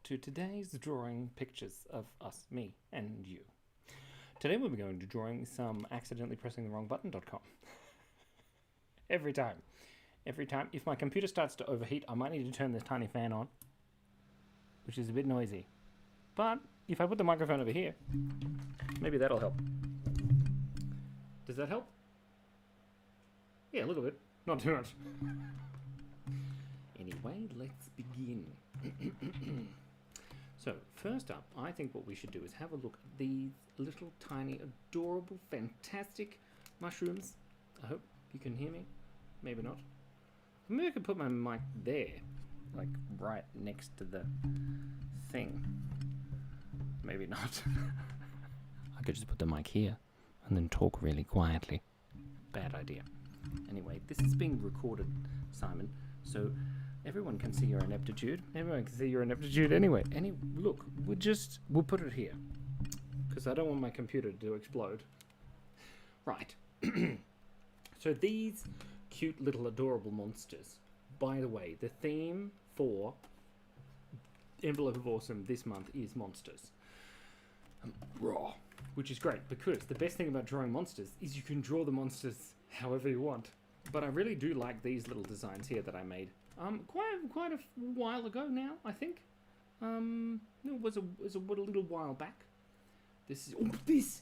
to today's drawing pictures of us, me, and you. Today we'll be going to drawing some accidentally pressing the wrong button.com. Every time. Every time. If my computer starts to overheat, I might need to turn this tiny fan on, which is a bit noisy. But if I put the microphone over here, maybe that'll help. Does that help? Yeah, a little bit. Not too much. Anyway, let's begin. So, first up, I think what we should do is have a look at these little, tiny, adorable, fantastic mushrooms. I hope you can hear me. Maybe not. Maybe I could put my mic there, like right next to the thing. Maybe not. I could just put the mic here and then talk really quietly. Bad idea. Anyway, this is being recorded, Simon, so everyone can see your ineptitude. Everyone can see your ineptitude anyway. Look, we'll put it here, because I don't want my computer to explode. Right. So these cute little adorable monsters. By the way, the theme for Envelope of Awesome this month is monsters. Raw. Which is great, because the best thing about drawing monsters is you can draw the monsters however you want. But I really do like these little designs here that I made. Quite a while ago now, I think. It was a little while back. This is this.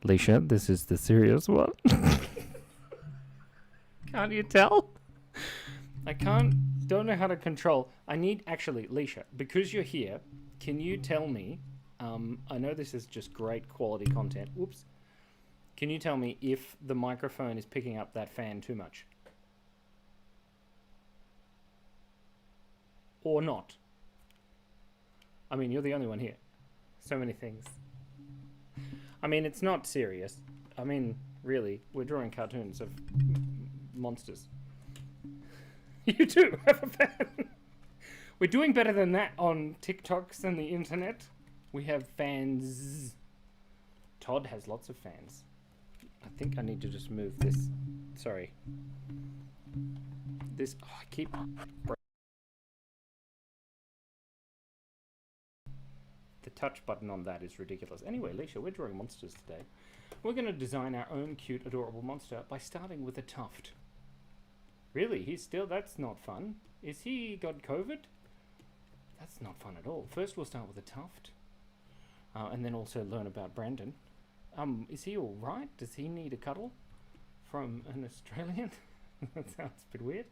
Leisha, this is the serious one. Can't you tell? Don't know how to control. Actually, Leisha, because you're here, can you tell me, I know this is just great quality content. Whoops. Can you tell me if the microphone is picking up that fan too much? Or not? I mean, you're the only one here. So many things. I mean, it's not serious. I mean, really, we're drawing cartoons of monsters. You too have a fan. We're doing better than that on TikToks and the internet. We have fans. Todd has lots of fans. I think I need to just move this. Sorry. This. Oh, I keep. The touch button on that is ridiculous. Anyway, Leisha, we're drawing monsters today. We're going to design our own cute, adorable monster by starting with a tuft. Really? That's not fun. Is he got COVID? That's not fun at all. First we'll start with a tuft. And then also learn about Brandon. Is he alright? Does he need a cuddle from an Australian? That sounds a bit weird.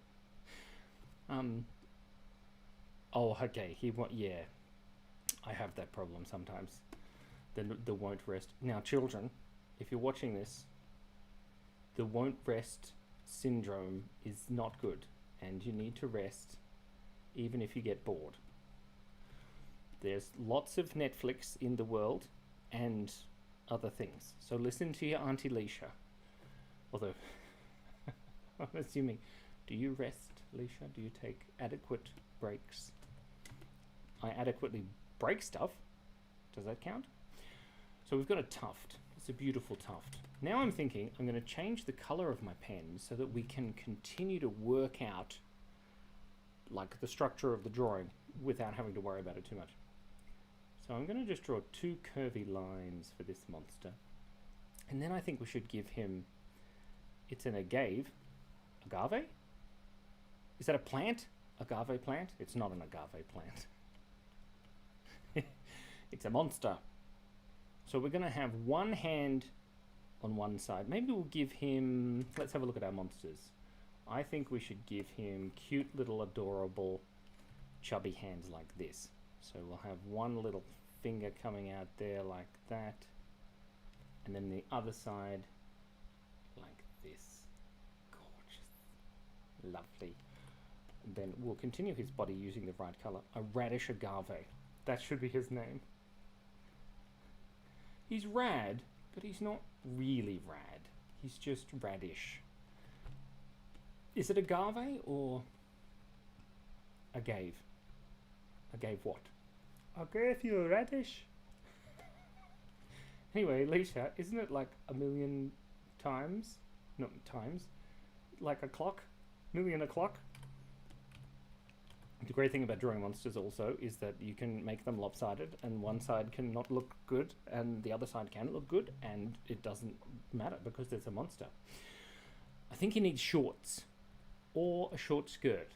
Oh, okay. Yeah. I have that problem sometimes. The won't rest. Now, children, if you're watching this, the won't rest syndrome is not good, and you need to rest even if you get bored. There's lots of Netflix in the world and other things. So listen to your Auntie Leisha. Although, I'm assuming, do you rest, Leisha? Do you take adequate breaks? I adequately break stuff. Does that count? So we've got a tuft. It's a beautiful tuft. Now I'm thinking I'm going to change the color of my pen so that we can continue to work out like the structure of the drawing without having to worry about it too much. So I'm going to just draw two curvy lines for this monster. And then I think we should give him, it's an agave. Agave? Is that a plant? Agave plant? It's not an agave plant. It's a monster. So we're going to have one hand on one side. Maybe we'll give him, let's have a look at our monsters. I think we should give him cute little adorable chubby hands like this. So we'll have one little finger coming out there like that. And then the other side like this. Gorgeous. Lovely. And then we'll continue his body using the right color. A radish agave. That should be his name. He's rad, but he's not really rad. He's just radish. Is it agave or agave? Agave what? I gave you a radish. Anyway, Leisha, isn't it like a million times? Not times. Like a clock? Million o'clock? great thing about drawing monsters also is that you can make them lopsided, and one side can not look good and the other side can look good, and it doesn't matter because it's a monster. I think he needs shorts or a short skirt.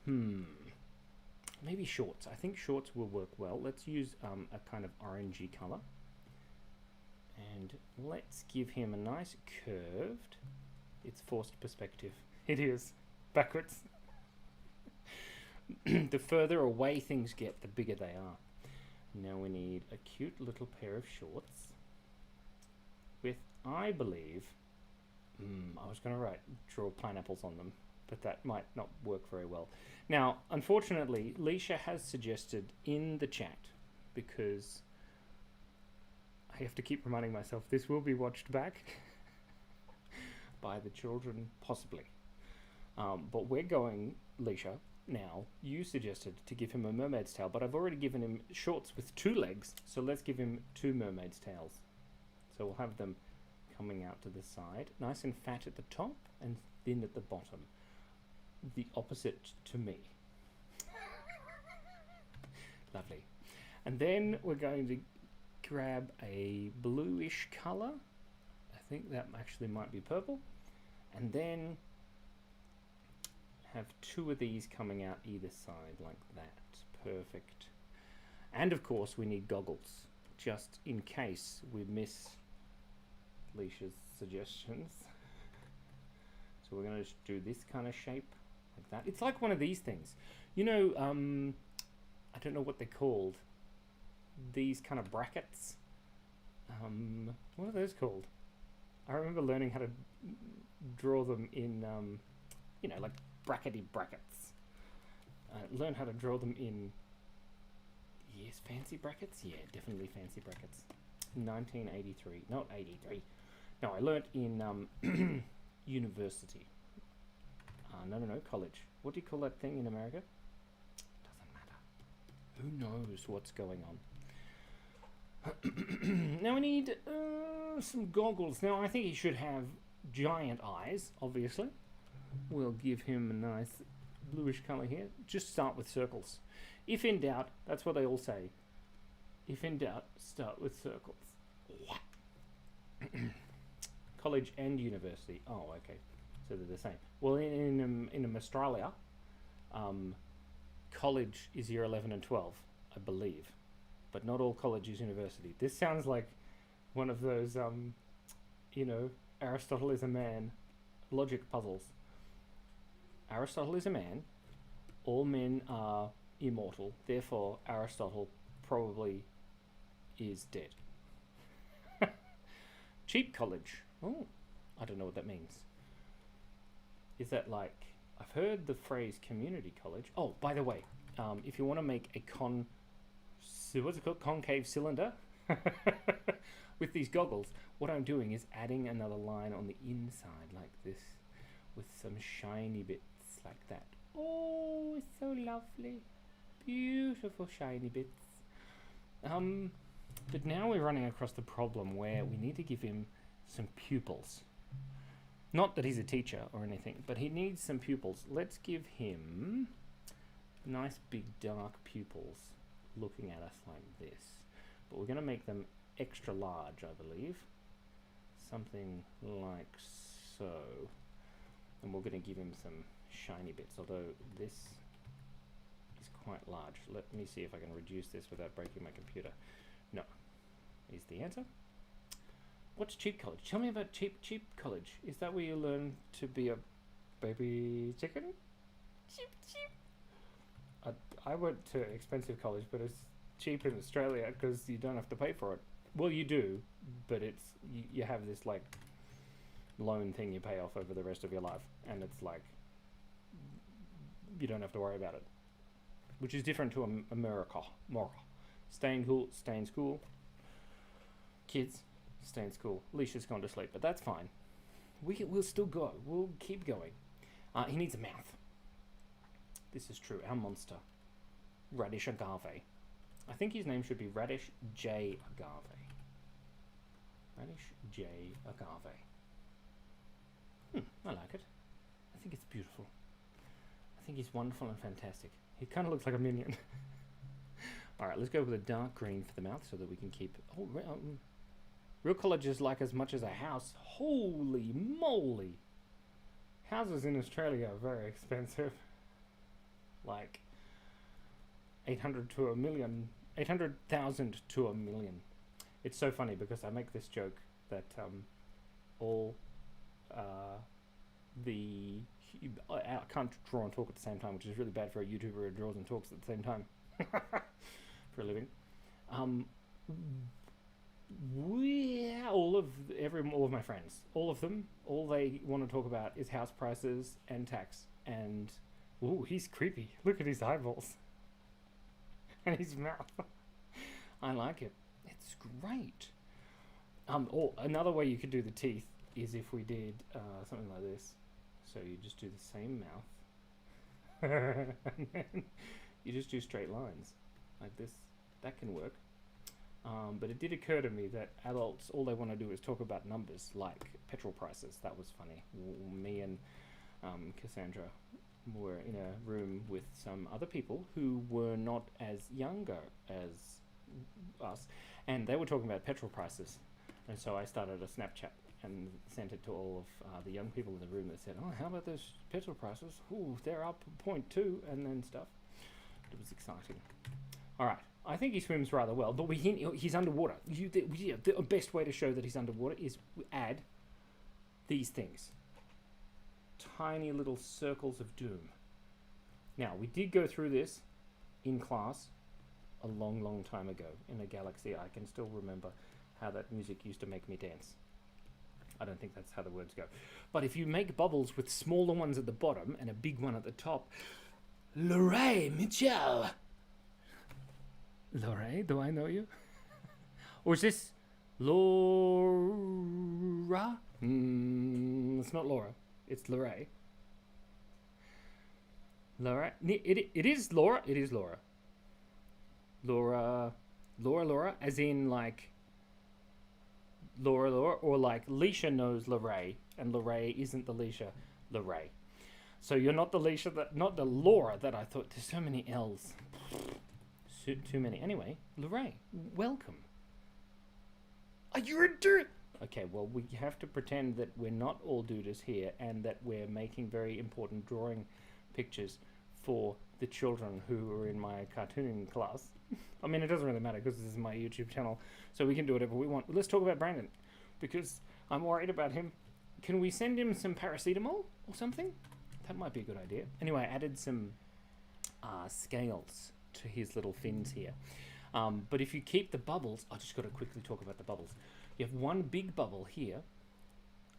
Maybe shorts. I think shorts will work well. Let's use a kind of orangey color, and let's give him a nice curved. It's forced perspective. It is backwards. The further away things get, the bigger they are. Now we need a cute little pair of shorts with, I believe, I was going to draw pineapples on them, but that might not work very well. Now, unfortunately, Leisha has suggested in the chat, because I have to keep reminding myself this will be watched back by the children, possibly. But we're going, Leisha, now, you suggested to give him a mermaid's tail, but I've already given him shorts with 2 legs, so let's give him 2 mermaid's tails. So we'll have them coming out to the side, nice and fat at the top and thin at the bottom. The opposite to me. Lovely. And then we're going to grab a bluish color. I think that actually might be purple. And then have 2 of these coming out either side like that. Perfect. And of course we need goggles, just in case we miss Leisha's suggestions. So we're going to do this kind of shape like that. It's like one of these things, you know, I don't know what they're called, these kind of brackets. What are those called? I remember learning how to draw them in you know, like brackety brackets. Learn how to draw them in, yes, fancy brackets. Yeah, definitely fancy brackets. 1983, not 83. No, I learnt in university. No, college. What do you call that thing in America? Doesn't matter. Who knows what's going on? Now we need some goggles. Now I think he should have giant eyes, obviously. We'll give him a nice bluish color here. Just start with circles. If in doubt, that's what they all say. If in doubt, start with circles. College and university. Oh, okay. So they're the same. Well, in Australia, college is year 11 and 12, I believe. But not all college is university. This sounds like one of those, you know, Aristotle is a man logic puzzles. Aristotle is a man. All men are immortal. Therefore, Aristotle probably is dead. Cheap college. Oh, I don't know what that means. Is that like, I've heard the phrase community college. Oh, by the way, if you want to make a what's it called? Concave cylinder with these goggles, what I'm doing is adding another line on the inside like this with some shiny bits like that. Oh, it's so lovely. Beautiful shiny bits. But now we're running across the problem where we need to give him some pupils. Not that he's a teacher or anything, but he needs some pupils. Let's give him nice big dark pupils looking at us like this. But we're going to make them extra large, I believe. Something like so. And we're going to give him some shiny bits, although this is quite large. Let me see if I can reduce this without breaking my computer. No, is the answer. What's cheap college? Tell me about cheap college. Is that where you learn to be a baby chicken? Cheap. I went to expensive college, but it's cheap in Australia because you don't have to pay for it. Well, you do, but it's you have this like loan thing you pay off over the rest of your life, and it's like you don't have to worry about it, which is different to America. Stay in school. Kids, stay in school. Leisha's gone to sleep, but that's fine. We'll still go. We'll keep going. He needs a mouth. This is true. Our monster, Radish Agave. I think his name should be Radish J. Agave. Radish J. Agave. I like it. I think it's beautiful. I think he's wonderful and fantastic. He kind of looks like a minion. All right, let's go with a dark green for the mouth so that we can keep... Oh, real college is like as much as a house. Holy moly. Houses in Australia are very expensive. Like 800 to a million, 800,000 to a million. It's so funny because I make this joke that all I can't draw and talk at the same time, which is really bad for a YouTuber who draws and talks at the same time for a living. All of my friends, all of them, all they want to talk about is house prices and tax. And ooh, he's creepy. Look at his eyeballs and his mouth. I like it. It's great. Or another way you could do the teeth is if we did something like this. So you just do the same mouth, and then you just do straight lines like this. That can work. But it did occur to me that adults, all they want to do is talk about numbers, like petrol prices. That was funny. Me and Cassandra were in a room with some other people who were not as younger as us, and they were talking about petrol prices. And so I started a Snapchat and sent it to all of the young people in the room that said, oh, how about those petrol prices? Ooh, they're up 0.2 and then stuff. It was exciting. All right. I think he swims rather well, but he's underwater. The best way to show that he's underwater is add these things. Tiny little circles of doom. Now, we did go through this in class a long, long time ago in a galaxy. I can still remember how that music used to make me dance. I don't think that's how the words go. But if you make bubbles with smaller ones at the bottom and a big one at the top, Lorraine Mitchell. Lorraine, do I know you? Or is this Laura? It's not Laura. It's Lorraine. Laura. It is Laura. It is Laura. Laura, as in like Laura, or like Leisha knows Lorraine, and Lorraine isn't the Leisha, Lorraine. So you're not the Leisha, not the Laura that I thought. There's so many L's. Too many. Anyway, Lorraine, welcome. Are you a dude? Okay, well, we have to pretend that we're not all dudes here and that we're making very important drawing pictures for the children who are in my cartooning class. I mean, it doesn't really matter because this is my YouTube channel, so we can do whatever we want. Let's talk about Brandon, because I'm worried about him. Can we send him some paracetamol or something? That might be a good idea. Anyway, I added some scales to his little fins here. But if you keep the bubbles, I just got to quickly talk about the bubbles. You have one big bubble here.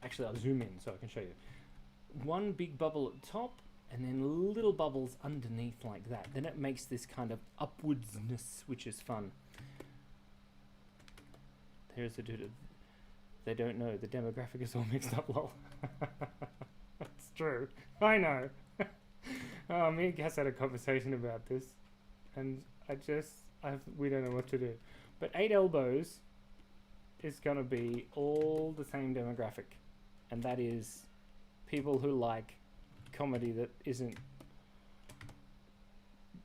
Actually, I'll zoom in so I can show you. One big bubble at the top, and then little bubbles underneath like that. Then it makes this kind of upwardsness, which is fun. There's a dude. They don't know. The demographic is all mixed up, lol. That's true. I know. Me and Cass had a conversation about this, and we don't know what to do. But 8 Elbows is going to be all the same demographic, and that is people who like comedy that isn't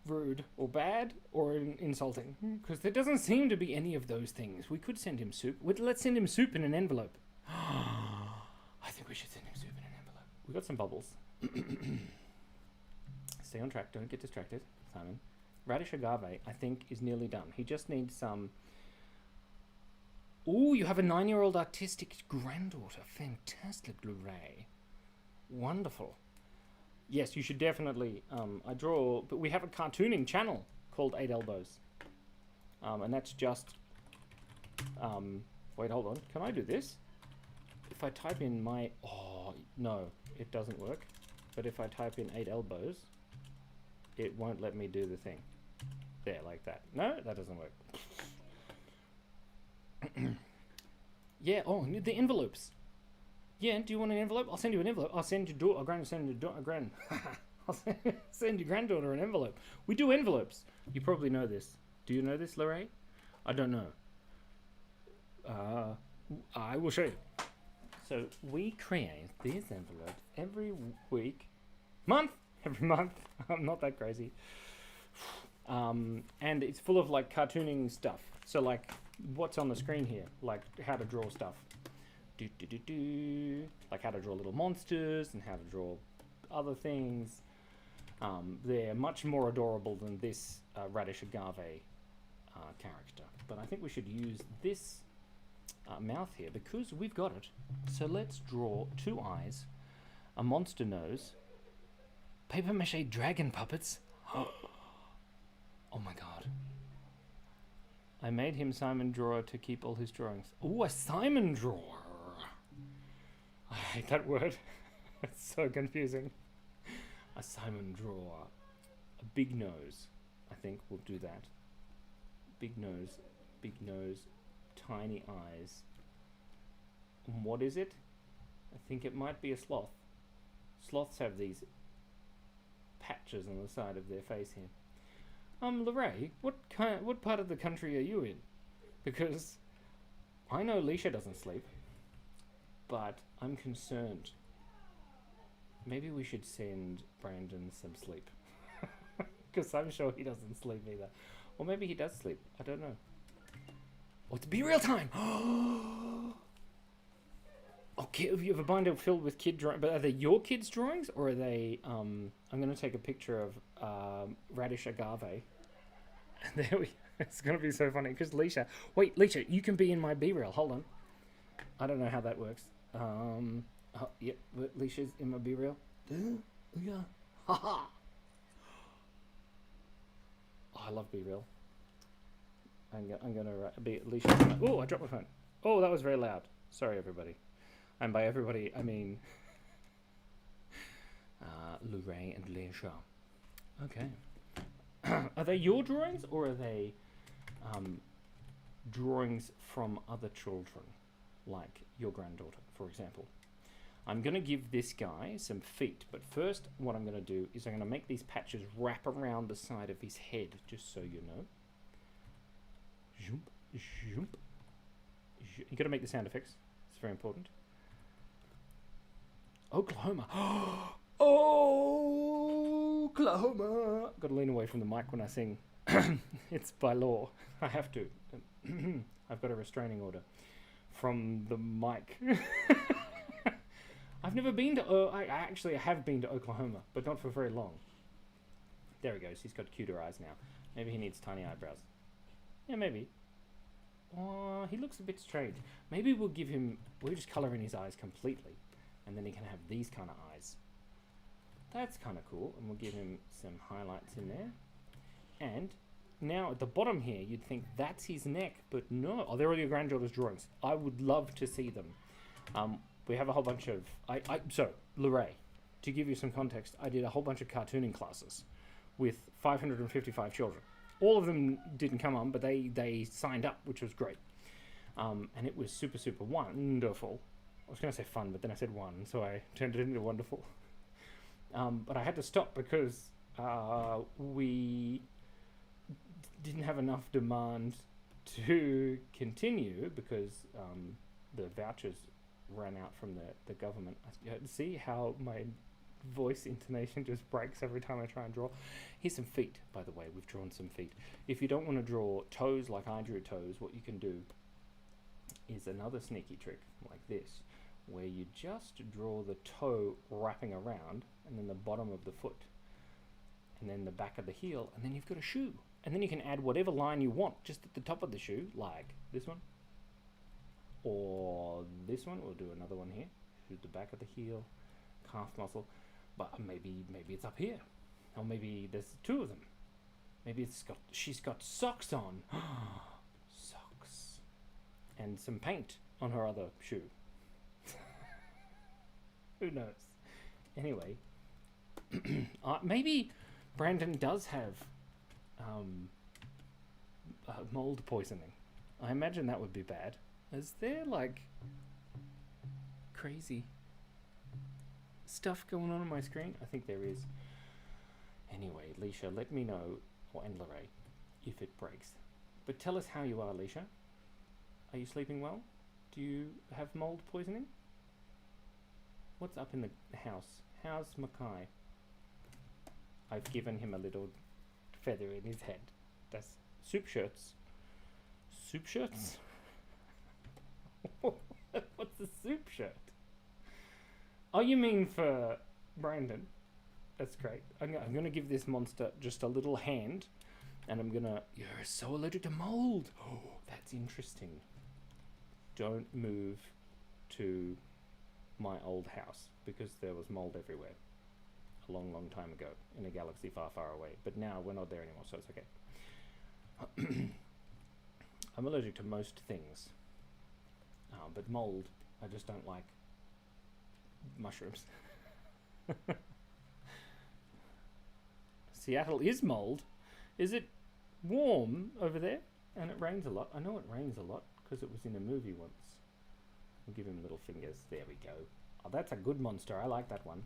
rude or bad or insulting, because there doesn't seem to be any of those things. We could send him soup. Let's send him soup in an envelope. I think we should send him soup in an envelope. We got some bubbles. Stay on track, don't get distracted, Simon. Radish agave, I think, is nearly done. He just needs some... Ooh, you have a 9-year-old artistic granddaughter. Fantastic, Lorraine. Wonderful. Yes, you should definitely... I draw... But we have a cartooning channel called 8 Elbows. And that's just... wait, hold on. Can I do this? If I type in my... Oh, no. It doesn't work. But if I type in 8 Elbows, it won't let me do the thing. There, like that. No, that doesn't work. Yeah, oh, the envelopes. Yeah, do you want an envelope? I'll send you an envelope. I'll send your I'll send your granddaughter an envelope. We do envelopes. You probably know this. Do you know this, Lorraine? I don't know. I will show you. So we create these envelopes every month. I'm not that crazy. And it's full of like cartooning stuff. So like what's on the screen here, like how to draw stuff. Like how to draw little monsters and how to draw other things. They're much more adorable than this Radish Agave character. But I think we should use this mouth here because we've got it. So let's draw 2 eyes, a monster nose, paper mache dragon puppets. Oh my god. I made him Simon Drawer to keep all his drawings. Ooh, a Simon Drawer. I hate that word. It's so confusing. A Simon Drawer. A big nose. I think we'll do that. Big nose, tiny eyes. And what is it? I think it might be a sloth. Sloths have these patches on the side of their face here. Lorraine, what part of the country are you in? Because I know Leisha doesn't sleep, but I'm concerned. Maybe we should send Brandon some sleep. Because I'm sure he doesn't sleep either. Or maybe he does sleep. I don't know. Oh, it's Be Real time! Okay, you have a binder filled with kid drawings. But are they your kids' drawings? Or are they... I'm going to take a picture of Radish Agave. And there we... It's going to be so funny. Because Leisha... Wait, Leisha, you can be in my B-Reel. Hold on. I don't know how that works. Yep, Leisha's in my B-Reel. Yeah. Haha! Oh, I love B-Reel. I'm gonna be Leisha. Oh, I dropped my phone. Oh, that was very loud. Sorry, everybody. And by everybody, I mean Lorraine and Leisha. Okay. Are they your drawings or are they drawings from other children, like your granddaughter, for example? I'm going to give this guy some feet, but first what I'm going to do is I'm going to make these patches wrap around the side of his head, just so you know. Jump, jump. You got to make the sound effects. It's very important. Oklahoma. Oklahoma. Got to lean away from the mic when I sing. It's by law. I have to. I've got a restraining order from the mic. I've never been to... I actually have been to Oklahoma, but not for very long. There he goes. He's got cuter eyes now. Maybe he needs tiny eyebrows. Yeah, maybe. Oh, he looks a bit strange. Maybe we'll give him... We'll just colour in his eyes completely. And then he can have these kind of eyes. That's kind of cool. And we'll give him some highlights in there. And now at the bottom here, you'd think that's his neck. But no. Oh, they're all your granddaughter's drawings. I would love to see them. We have a whole bunch of... So, Lorraine, to give you some context, I did a whole bunch of cartooning classes with 555 children. All of them didn't come on, but they signed up, which was great. And it was super, super wonderful. I was going to say fun, but then I said one, so I turned it into wonderful. But I had to stop because we didn't have enough demand to continue because the vouchers ran out from the government. See how my voice intonation just breaks every time I try and draw? Here's some feet, by the way. We've drawn some feet. If you don't want to draw toes like I drew toes, what you can do is another sneaky trick like this, where you just draw the toe wrapping around and then the bottom of the foot and then the back of the heel, and then you've got a shoe. And then you can add whatever line you want just at the top of the shoe, like this one or this one. We'll do another one here. Shoot the back of the heel, calf muscle, but maybe it's up here, or maybe there's 2 of them. Maybe she's got socks on. Socks. And some paint on her other shoe. Who knows? Anyway, maybe Brandon does have mold poisoning. I imagine that would be bad. Is there like crazy stuff going on my screen? I think there is. Anyway, Leisha, let me know, and Lorraine, if it breaks. But tell us how you are, Leisha. Are you sleeping well? Do you have mold poisoning? What's up in the house? How's Mackay? I've given him a little feather in his head. That's soup shirts. Soup shirts? What's a soup shirt? Oh, you mean for Brandon? That's great. I'm going to give this monster just a little hand. And I'm going to... You're so allergic to mold. Oh, that's interesting. Don't move to my old house because there was mold everywhere a long, long time ago in a galaxy far, far away. But now we're not there anymore, so it's okay. I'm allergic to most things. But mold, I just don't like mushrooms. Seattle is mold. Is it warm over there? And it rains a lot. I know it rains a lot because it was in a movie once. We'll give him little fingers. There we go. Oh, that's a good monster. I like that one.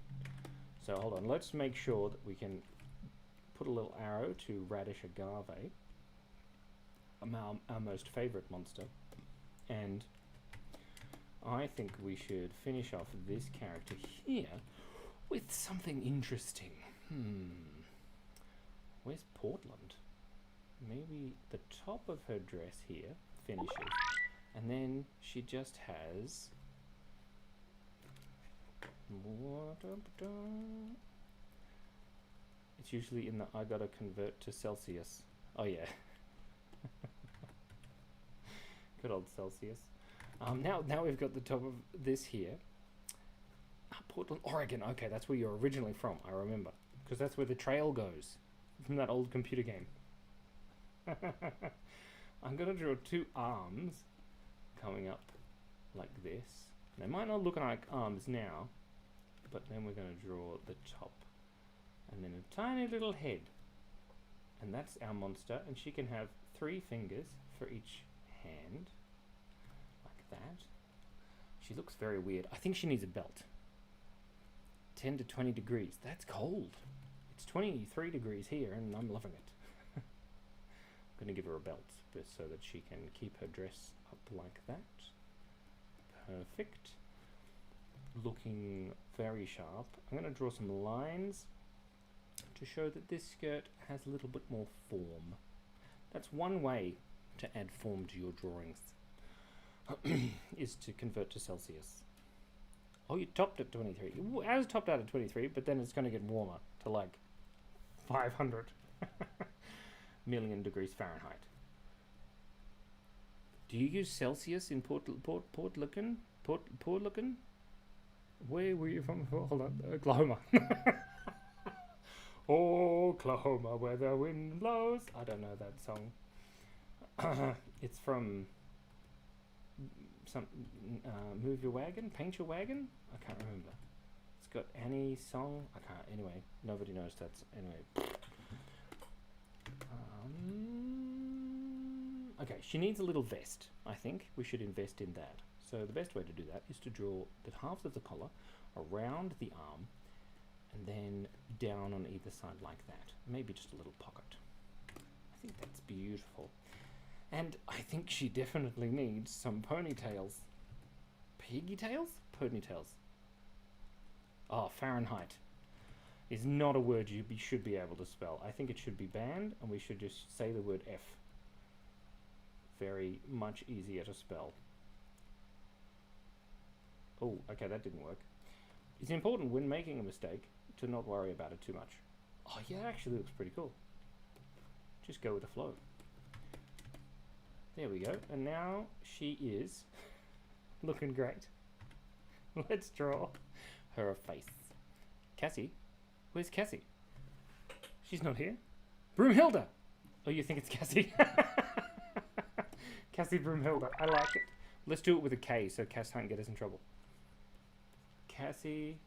So hold on. Let's make sure that we can put a little arrow to Radish Agave, our most favorite monster. And I think we should finish off this character here with something interesting. Where's Portland? Maybe the top of her dress here finishes. And then she just has... It's usually in the I gotta convert to Celsius. Oh yeah. Good old Celsius. Now we've got the top of this here. Portland, Oregon. Okay, that's where you're originally from, I remember. Because that's where the trail goes. From that old computer game. I'm going to draw two arms coming up like this. They might not look like arms now, but then we're going to draw the top. And then a tiny little head. And that's our monster, and she can have 3 fingers for each hand. Like that. She looks very weird. I think she needs a belt. 10 to 20 degrees. That's cold. It's 23 degrees here, and I'm loving it. I'm going to give her a belt so that she can keep her dress up like that. Perfect. Looking very sharp. I'm going to draw some lines to show that this skirt has a little bit more form. That's one way to add form to your drawings, is to convert to Celsius. Oh, you topped at 23. It has topped out at 23, but then it's going to get warmer to like 500 million degrees Fahrenheit. Do you use Celsius in Portland? Where were you from? Hold on, Oklahoma. Oklahoma, where the wind blows. I don't know that song. It's from some Move Your Wagon, Paint Your Wagon. I can't remember. It's got Annie's song. I can't. Anyway, nobody knows that. Anyway. Okay, she needs a little vest. I think we should invest in that. So the best way to do that is to draw the halves of the collar around the arm and then down on either side like that. Maybe just a little pocket. I think that's beautiful. And I think she definitely needs some ponytails. Piggy tails? Ponytails. Oh, Fahrenheit is not a word you should be able to spell. I think it should be banned, and we should just say the word F. Very much easier to spell. Oh, okay, that didn't work. It's important when making a mistake to not worry about it too much. Oh, yeah, it actually looks pretty cool. Just go with the flow. There we go. And now she is looking great. Let's draw her a face. Cassie? Where's Cassie? She's not here. Broomhilda! Oh, you think it's Cassie? Cassie Broomhilda. I like it. Let's do it with a K so Cass can't get us in trouble. Cassie.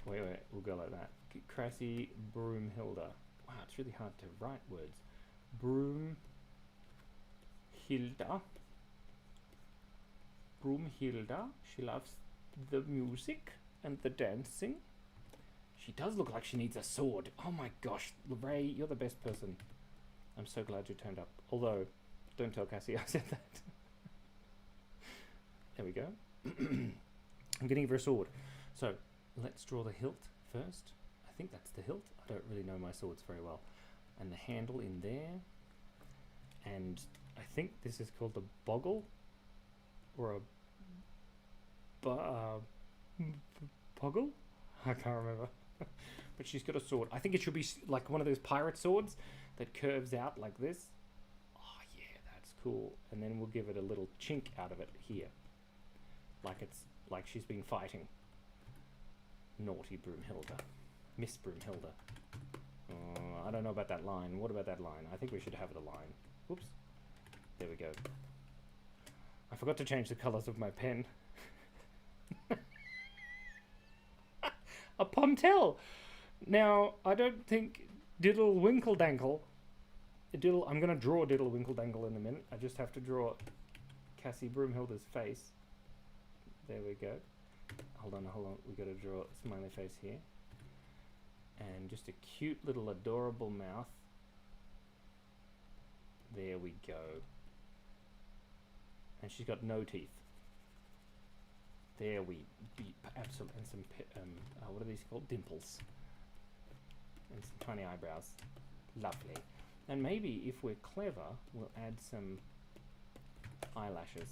Wait, we'll go like that. Cassie Broomhilda. Wow, it's really hard to write words. Broomhilda. Broomhilda. She loves the music and the dancing. She does look like she needs a sword. Oh my gosh, Ray, you're the best person. I'm so glad you turned up. Although, don't tell Cassie I said that. There we go. I'm going to give her a sword. So, let's draw the hilt first. I think that's the hilt. I don't really know my swords very well. And the handle in there. And I think this is called a boggle. Or a boggle? I can't remember. But she's got a sword. I think it should be like one of those pirate swords that curves out like this. Oh yeah, that's cool. And then we'll give it a little chink out of it here. Like she's been fighting. Naughty Broomhilda. Miss Broomhilda. I don't know about that line. What about that line? I think we should have it a line. Whoops. There we go. I forgot to change the colours of my pen. A Pontel! Now, I don't think Diddle Winkle Dankle... I'm going to draw Diddle Winkle Dangle in a minute. I just have to draw Cassie Broomhilda's face. There we go. Hold on. We've got to draw a smiley face here. And just a cute little adorable mouth. There we go. And she's got no teeth. There we be absolutely, and some what are these called? Dimples. And some tiny eyebrows. Lovely. And maybe if we're clever, we'll add some eyelashes.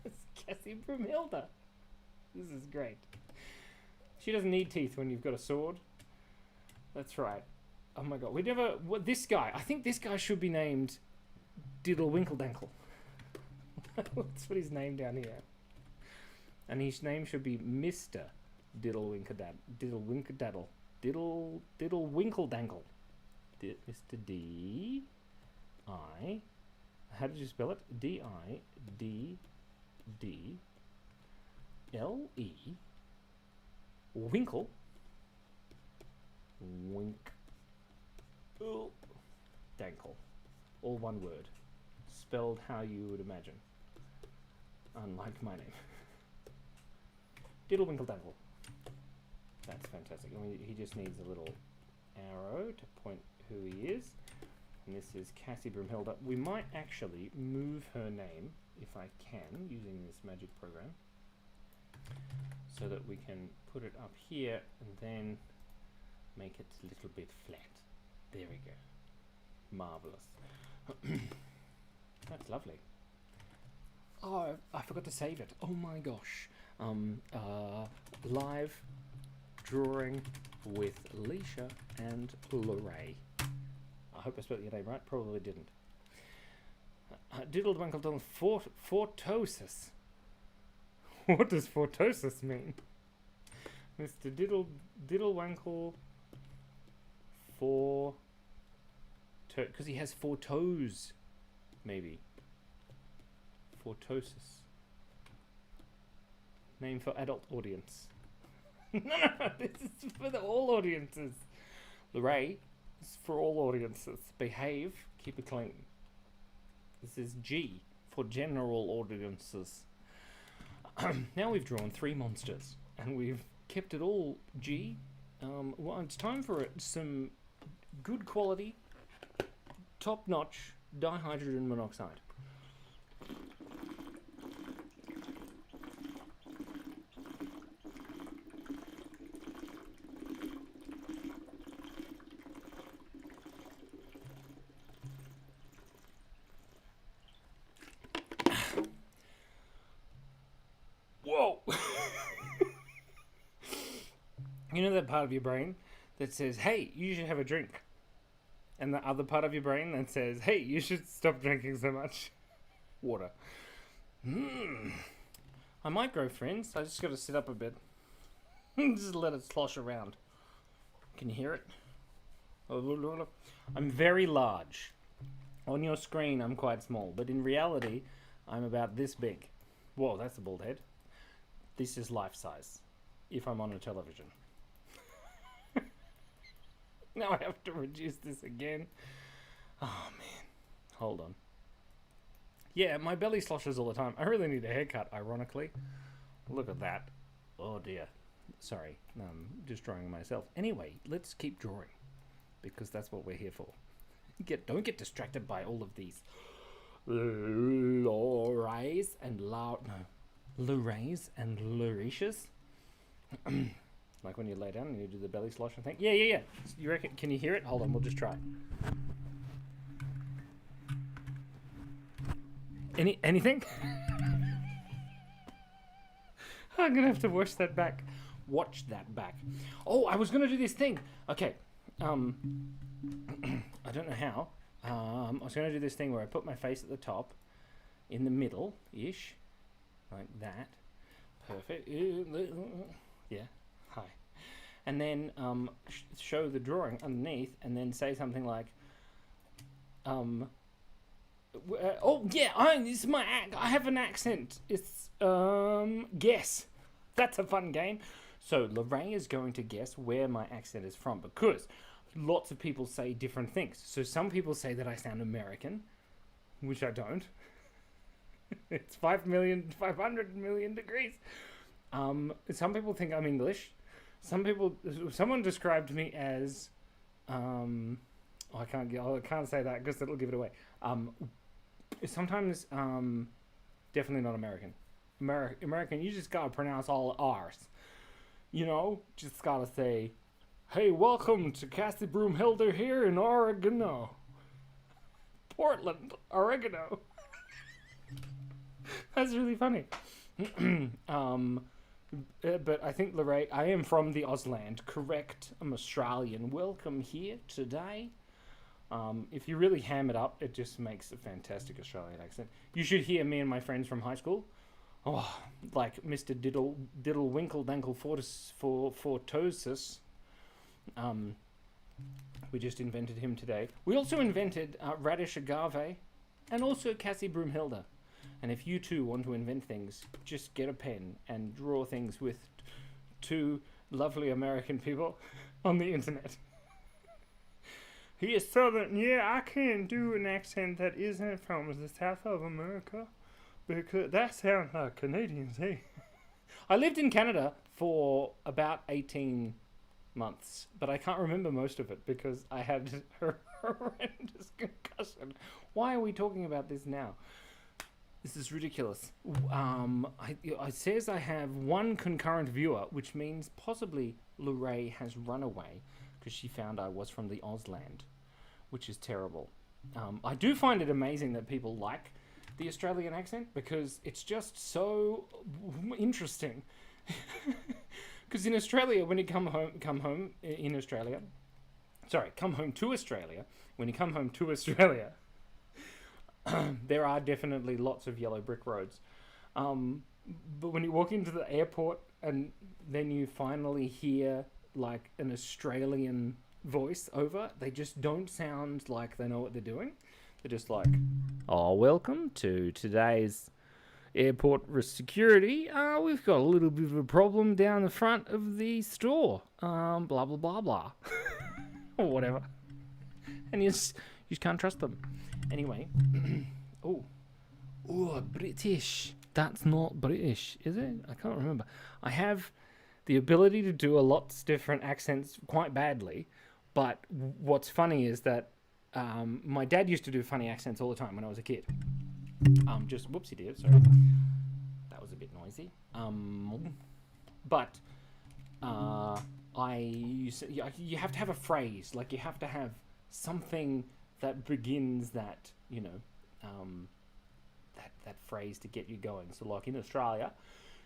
It's Cassie Broomhilda. This is great. She doesn't need teeth when you've got a sword. That's right. Oh my god. This guy. I think this guy should be named Diddle Winkle Dankle. Let's put his name down here. And his name should be Mr. Diddle Winkle Daddle. Diddle Winkle Dangle. Mr. D. I. How did you spell it? D-I-D-D-L-E. Winkle. Wink. Dankle. All one word. Spelled how you would imagine. Unlike my name. Diddle Winkle Dankle. That's fantastic. I mean, he just needs a little arrow to point who he is. And this is Cassie Broomhilda. We might actually move her name, if I can, using this magic program. So that we can put it up here and then make it a little bit flat. There we go. Marvelous. That's lovely. Oh, I forgot to save it. Oh my gosh. Live drawing with Leisha and Lorraine. I hope I spelled your name right. Probably didn't. Diddle Winkle Dankle Fortosis. What does fortosis mean? Mr. Diddlewinkle because he has 4 toes, maybe. Fortosis. Name for adult audience. No, this is for all audiences. Lorraine is for all audiences. Behave, keep it clean. This is G for general audiences. Now we've drawn 3 monsters and we've kept it all G. Well, it's time for some good quality, top-notch dihydrogen monoxide. Whoa! You know that part of your brain that says, hey, you should have a drink. And the other part of your brain that says, hey, you should stop drinking so much water. I might grow friends. I just got to sit up a bit. Just let it slosh around. Can you hear it? I'm very large. On your screen, I'm quite small. But in reality, I'm about this big. Whoa, that's a bald head. This is life size. If I'm on a television. Now I have to reduce this again. Oh, man. Hold on. Yeah, my belly sloshes all the time. I really need a haircut, ironically. Look at that. Oh, dear. Sorry. I'm just drawing myself. Anyway, let's keep drawing. Because that's what we're here for. Don't get distracted by all of these Lorrays and Lorishas. Like when you lay down and you do the belly sloshing thing. Yeah. You reckon? Can you hear it? Hold on, we'll just try. Anything? I'm gonna have to watch that back. Oh, I was gonna do this thing. Okay. I don't know how. I was gonna do this thing where I put my face at the top, in the middle-ish, like that. Perfect. Yeah. Hi. And then show the drawing underneath, and then say something like, oh yeah, this is my I have an accent. It's guess. That's a fun game. So Lorraine is going to guess where my accent is from, because lots of people say different things. So some people say that I sound American, which I don't. It's 500 million degrees. Some people think I'm English. Someone described me as, I can't say that because it'll give it away. Sometimes, definitely not American. American, you just gotta pronounce all R's. You know, just gotta say, hey, welcome to Cassie Broomhilder here in Oregano. Portland, Oregano. That's really funny. But I think, Lorraine, I am from the Ausland, correct? I'm Australian. Welcome here today. If you really ham it up, it just makes a fantastic Australian accent. You should hear me and my friends from high school. Oh, like Mr. Diddle Winkle Dankle Fortosis. We just invented him today. We also invented Radish Agave and also Cassie Broomhilda. And if you too want to invent things, just get a pen and draw things with two lovely American people on the internet. He is Southern. Yeah, I can't do an accent that isn't from the South of America because that sounds like Canadians, hey? I lived in Canada for about 18 months, but I can't remember most of it because I had a horrendous concussion. Why are we talking about this now? This is ridiculous. It says I have one concurrent viewer, which means possibly Lorraine has run away because she found I was from the Ausland, which is terrible. I do find it amazing that people like the Australian accent because it's just so interesting. Because in Australia, when you come home to Australia, when you come home to Australia, there are definitely lots of yellow brick roads. But when you walk into the airport and then you finally hear like an Australian voice over, they just don't sound like they know what they're doing. They're just like, oh, welcome to today's airport security. We've got a little bit of a problem down the front of the store. Blah, blah, blah, blah. Or whatever. And you just can't trust them. Anyway. Oh, British. That's not British, is it? I can't remember. I have the ability to do a lot of different accents quite badly. But what's funny is that my dad used to do funny accents all the time when I was a kid. Just whoopsie dear, sorry. That was a bit noisy. But you have to have a phrase, like you have to have something that begins that, you know, that phrase to get you going. So like in Australia,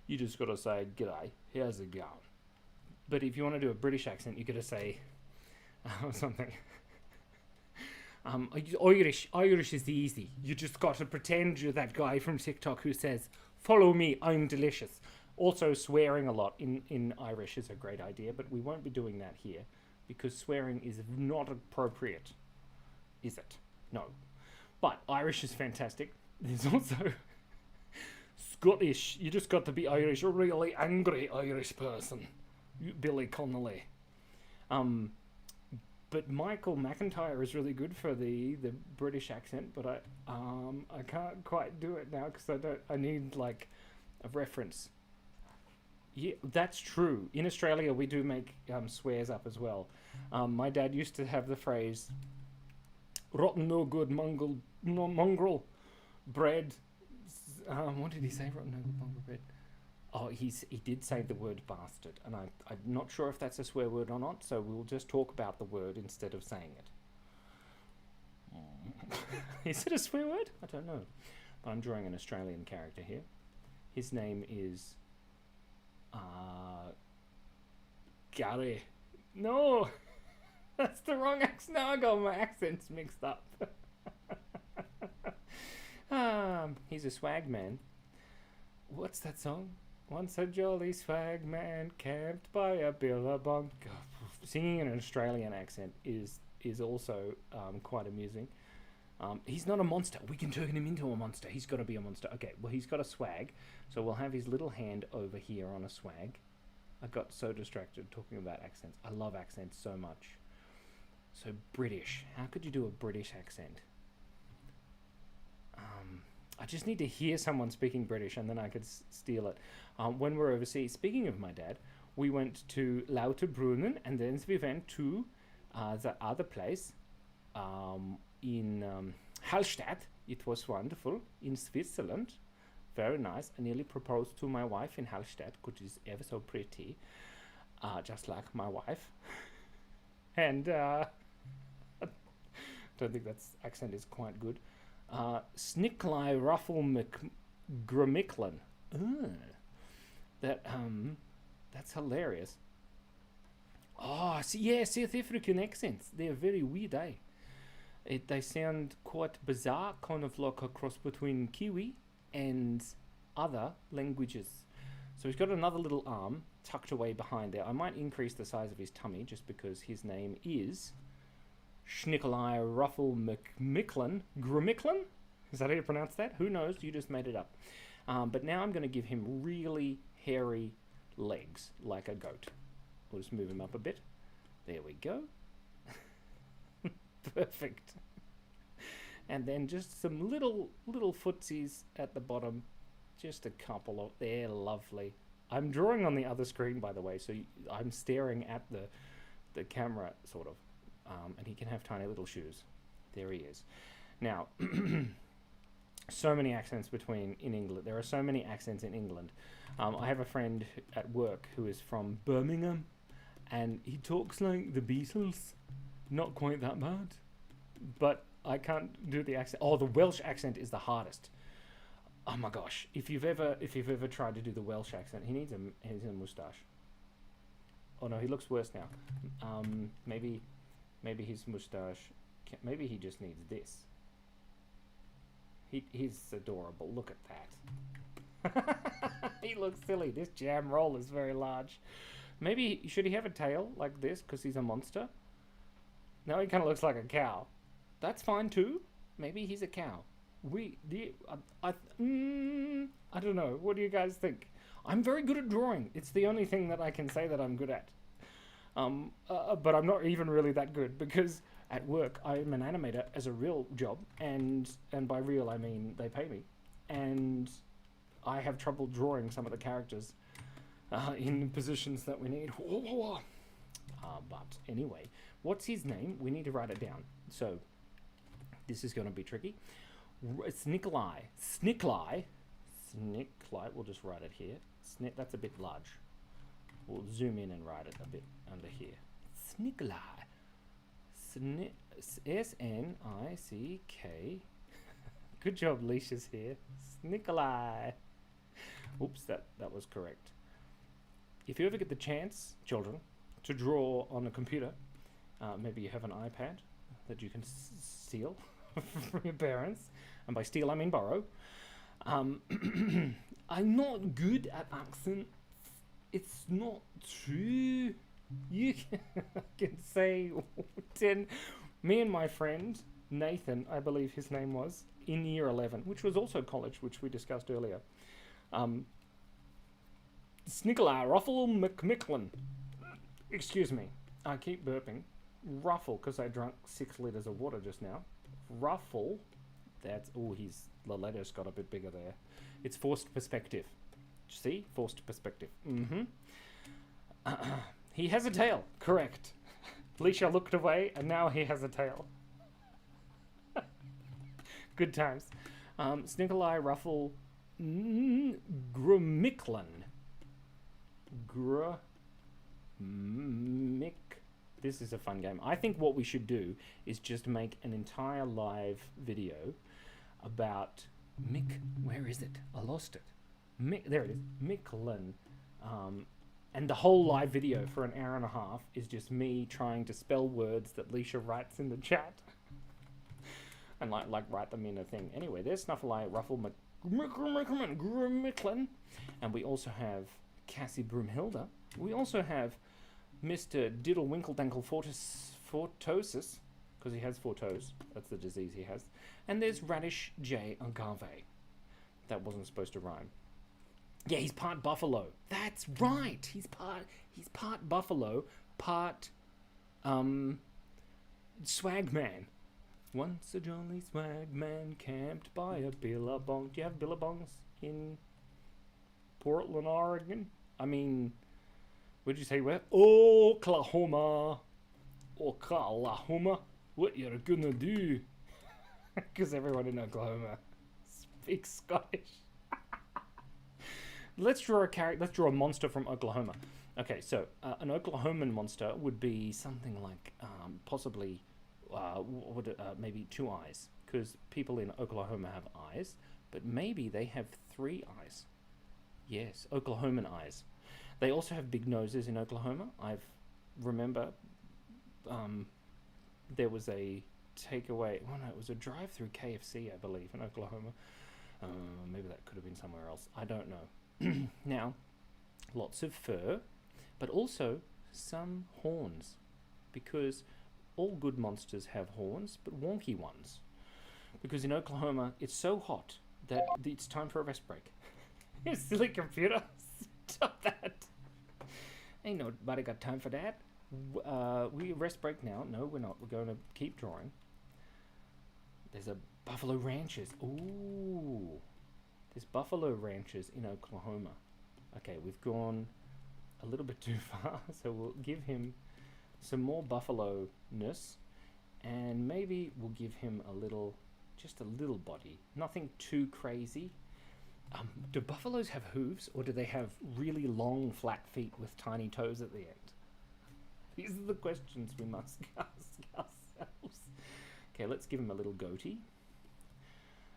you just got to say, "G'day, how's it going?" But if you want to do a British accent, you got to say something. Irish is easy. You just got to pretend you're that guy from TikTok who says, "Follow me, I'm delicious." Also, swearing a lot in Irish is a great idea, but we won't be doing that here because swearing is not appropriate, is it? No. But Irish is fantastic. There's also Scottish. You just got to be Irish, a really angry Irish person. Billy Connolly. But Michael McIntyre is really good for the British accent, but I can't quite do it now because I need like a reference. Yeah, that's true. In Australia, we do make swears up as well. My dad used to have the phrase, "Rotten no good mongrel bread." What did he say? Rotten no good mongrel bread. Oh, he did say the word bastard, and I'm not sure if that's a swear word or not, so we'll just talk about the word instead of saying it. Is it a swear word? I don't know. But I'm drawing an Australian character here. His name is Gary. No! That's the wrong accent. Now I got my accents mixed up. He's a swag man. What's that song? Once a jolly swag man camped by a billabong. Singing in an Australian accent is also quite amusing. He's not a monster. We can turn him into a monster. He's got to be a monster. Okay, well, he's got a swag. So we'll have his little hand over here on a swag. I got so distracted talking about accents. I love accents so much. So British. How could you do a British accent? I just need to hear someone speaking British and then I could steal it. When we're overseas, speaking of my dad, we went to Lauterbrunnen and then we went to the other place in Hallstatt. It was wonderful in Switzerland. Very nice. I nearly proposed to my wife in Hallstatt, which is ever so pretty, just like my wife. And I don't think that accent is quite good. Snicklai Ruffle McGramicklin. That's hilarious. Oh, yeah, South African accents. They're very weird, eh? They sound quite bizarre, kind of like a cross between Kiwi and other languages. So he's got another little arm tucked away behind there. I might increase the size of his tummy just because his name is Schnickeleye Ruffle McMicklin. Gramicklin? Is that how you pronounce that? Who knows? You just made it up. But now I'm going to give him really hairy legs, like a goat. We'll just move him up a bit. There we go. Perfect. And then just some little footsies at the bottom. Just a couple of... They're lovely. I'm drawing on the other screen, by the way, so I'm staring at the camera, sort of. And he can have tiny little shoes. There he is. Now, so many accents in England. There are so many accents in England. I have a friend at work who is from Birmingham, and he talks like the Beatles. Not quite that bad, but I can't do the accent. Oh, the Welsh accent is the hardest. Oh my gosh! If you've ever tried to do the Welsh accent, he needs a moustache. Oh no, he looks worse now. Maybe his moustache. Maybe he just needs this. He's adorable. Look at that. He looks silly. This jam roll is very large. Maybe should he have a tail like this because he's a monster? Now he kind of looks like a cow. That's fine too. Maybe he's a cow. I don't know. What do you guys think? I'm very good at drawing. It's the only thing that I can say that I'm good at. But I'm not even really that good because at work I'm an animator as a real job, and by real I mean they pay me, and I have trouble drawing some of the characters in positions that we need. But anyway, what's his name? We need to write it down. So this is going to be tricky. Snickleye. We'll just write it here. That's a bit large. We'll zoom in and write it a bit under here. Snickleye. S-N-I-C-K. Good job, Leisha's here. Snickleye. Oops, that was correct. If you ever get the chance, children, to draw on a computer, maybe you have an iPad that you can steal from your parents, and by steal I mean borrow. I'm not good at accents. It's not true. You can say 10. Me and my friend Nathan, I believe his name was, in year 11, which was also college, which we discussed earlier. Snickleye Ruffle McMicklin. Excuse me, I keep burping. Ruffle, because I drank 6 liters of water just now. Ruffle, that's, the letter's got a bit bigger there. It's forced perspective. See? Forced perspective. He has a tail. Correct. Leisha looked away, and now he has a tail. Good times. Snickleye Ruffle Gramicklin. Mick. This is a fun game. I think what we should do is just make an entire live video about Mick. Where is it? I lost it. Mick, there it is. Micklin. And the whole live video for an hour and a half is just me trying to spell words that Leisha writes in the chat. And like write them in a thing. Anyway, there's Snuffleye, Ruffle, Micklin. And we also have Cassie Broomhilda. We also have Mr. Diddle Winkle Dankle Fortosis, because he has 4 toes. That's the disease he has. And there's Radish J. Agave. That wasn't supposed to rhyme. Yeah, he's part buffalo. That's right. He's part buffalo, part swag man. Once a jolly swag man camped by a billabong. Do you have billabongs in Portland, Oregon? I mean, where'd you say where? Oklahoma. Oklahoma. What you're gonna do? Because everyone in Oklahoma speaks Scottish. Let's draw a character. Let's draw a monster from Oklahoma. Okay, so an Oklahoman monster would be something like possibly maybe 2 eyes, because people in Oklahoma have eyes, but maybe they have 3 eyes. Yes, Oklahoman eyes. They also have big noses in Oklahoma. Remember there was a takeaway. Oh no, it was a drive-through KFC, I believe, in Oklahoma. Maybe that could have been somewhere else. I don't know. Now, lots of fur, but also some horns, because all good monsters have horns, but wonky ones. Because in Oklahoma, it's so hot that it's time for a rest break. You silly computer, stop that. Ain't nobody got time for that. We rest break now. No, we're not. We're going to keep drawing. There's a Buffalo Ranches. Ooh. There's Buffalo Ranches in Oklahoma. Okay, we've gone a little bit too far, so we'll give him some more buffalo-ness, and maybe we'll give him just a little body. Nothing too crazy. Do buffaloes have hooves, or do they have really long, flat feet with tiny toes at the end? These are the questions we must ask ourselves. Okay, let's give him a little goatee.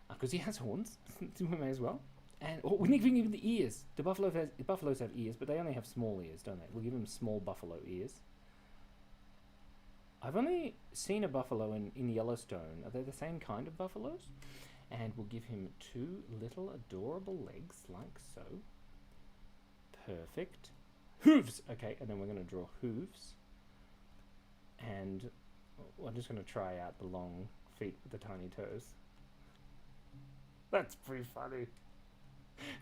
Because he has horns, we may as well. And we need to give him the ears. The buffaloes have ears, but they only have small ears, don't they? We'll give him small buffalo ears. I've only seen a buffalo in Yellowstone. Are they the same kind of buffaloes? And we'll give him 2 little adorable legs, like so. Perfect. Hooves! Okay, and then we're going to draw hooves. And I'm just going to try out the long feet with the tiny toes. That's pretty funny.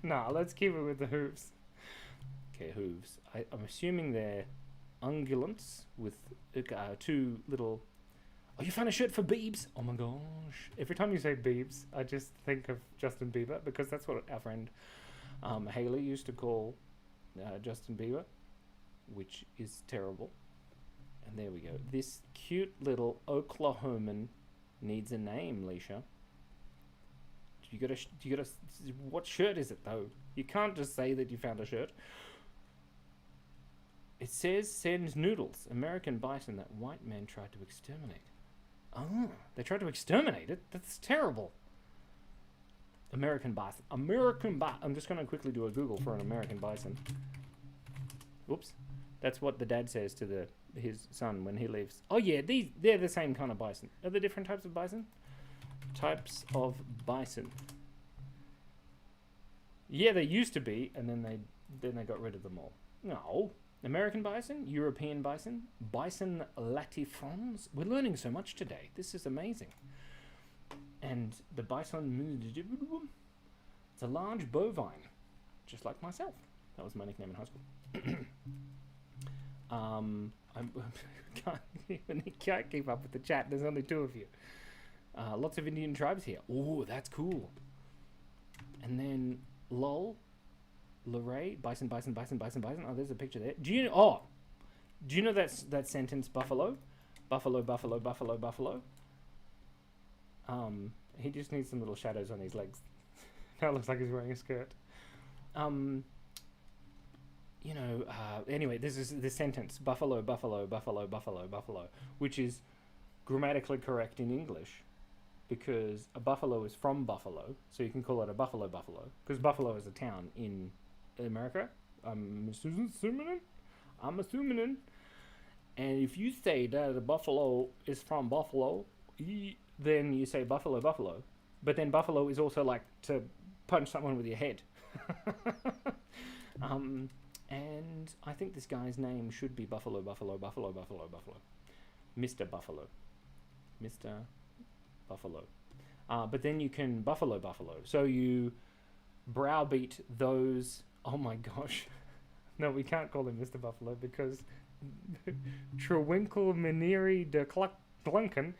Nah, let's keep it with the hooves. Okay, hooves. I'm assuming they're ungulates with 2 little... Oh, you found a shirt for Biebs? Oh my gosh. Every time you say Biebs, I just think of Justin Bieber, because that's what our friend Haley used to call Justin Bieber, which is terrible. And there we go. This cute little Oklahoman needs a name, Leisha. You gotta, what shirt is it though? You can't just say that you found a shirt. It says sends noodles, American bison that white men tried to exterminate. Oh, they tried to exterminate it? That's terrible. American bison. I'm just going to quickly do a Google for an American bison. Whoops. That's what the dad says to his son when he leaves. Oh yeah, they're the same kind of bison. Are there different types of bison? Types of bison. Yeah, they used to be, and then they got rid of them all. No. American bison, European bison, bison latifrons. We're learning so much today. This is amazing. And the bison, it's a large bovine, just like myself. That was my nickname in high school. I can't keep up with the chat. There's only 2 of you. Lots of Indian tribes here. Oh, that's cool. And then lol. Luray, bison, bison, bison, bison, bison. Oh, there's a picture there. Do you know that sentence, buffalo? Buffalo, buffalo, buffalo, buffalo. He just needs some little shadows on his legs. Now it looks like he's wearing a skirt. anyway, this is the sentence: buffalo, buffalo, buffalo, buffalo, buffalo, which is grammatically correct in English because a buffalo is from Buffalo, so you can call it a buffalo buffalo because Buffalo is a town in America. I'm assuming. And if you say that a buffalo is from Buffalo, then you say buffalo, buffalo. But then buffalo is also like to punch someone with your head. And I think this guy's name should be Buffalo, Buffalo, Buffalo, Buffalo, Buffalo. Mr. Buffalo. Mr. Buffalo. But then you can Buffalo, Buffalo. So you browbeat those. Oh my gosh. No, we can't call him Mr. Buffalo because Trewinkle Maneri de Clunken.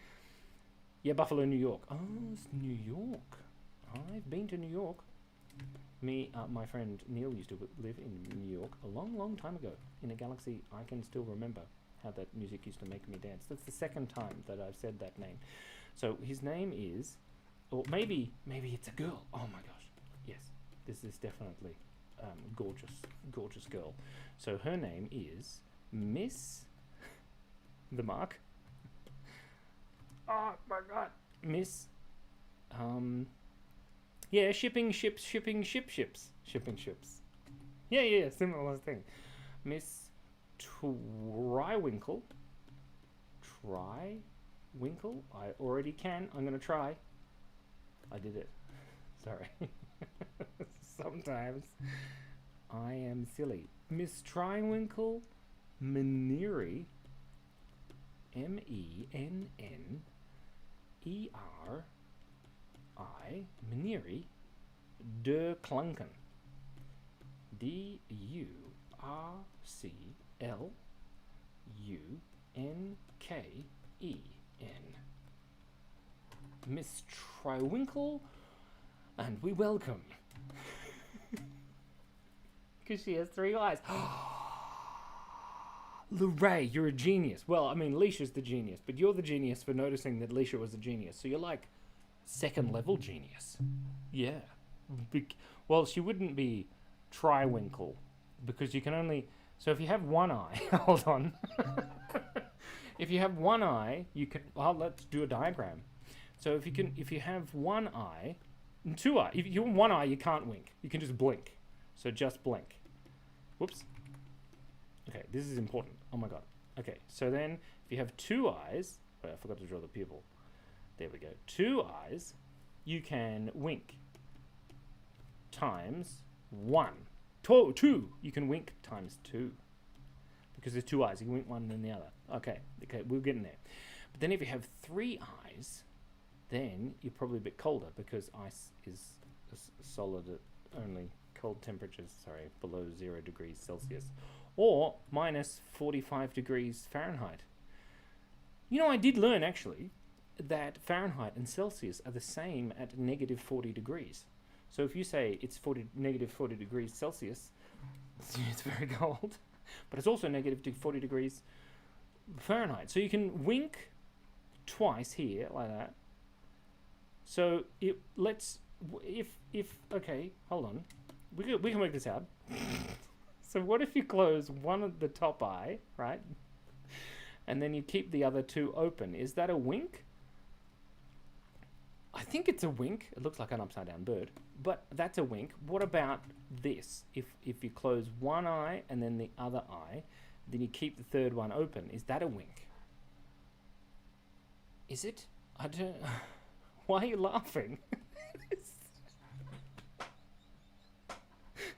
Yeah, Buffalo, New York. Oh, it's New York. I've been to New York. My friend Neil used to live in New York a long, long time ago in a galaxy I can still remember how that music used to make me dance. That's the second time that I've said that name. So his name is, or maybe it's a girl. Oh my gosh. Yes, this is definitely gorgeous girl. So her name is Miss the Mark. Oh my god. Miss yeah, shipping ships. Yeah, similar thing. Miss Trywinkle. I already can. I'm gonna try. I did it. Sorry. Sometimes I am silly. Miss Trywinkle Maneri. MENNERI de Clunken. DURCLUNKEN. Miss Trywinkle, and we welcome. Because she has 3 eyes. Luray, you're a genius. Well, I mean, Leisha's the genius, but you're the genius for noticing that Leisha was a genius. So you're like 2nd level genius. Yeah. Well, she wouldn't be Trywinkle because you can only. So if you have one eye, hold on. If you have one eye, you can. Well, let's do a diagram. So if you have one eye, 2 eyes. If you have one eye, you can't wink. You can just blink. So just blink. Whoops. Okay, this is important. Oh my god. Okay, so then if you have 2 eyes, wait, I forgot to draw the pupil. There we go. 2 eyes, you can wink times 1. 2. You can wink times 2 because there's 2 eyes. You can wink one and then the other. Okay, we're getting there. But then if you have 3 eyes, then you're probably a bit colder because ice is solid at only cold temperatures. Sorry, below 0 degrees Celsius. Or minus 45 degrees Fahrenheit. I did learn actually that Fahrenheit and Celsius are the same at negative 40 degrees. So if you say it's negative 40 degrees Celsius, it's very cold, but it's also negative 40 degrees Fahrenheit. So you can wink twice here like that. So okay, hold on. We can work this out. So what if you close one of the top eye, right? And then you keep the other 2 open. Is that a wink? I think it's a wink. It looks like an upside down bird, but that's a wink. What about this? If you close one eye and then the other eye, then you keep the 3rd one open. Is that a wink? Is it? I don't. Why are you laughing?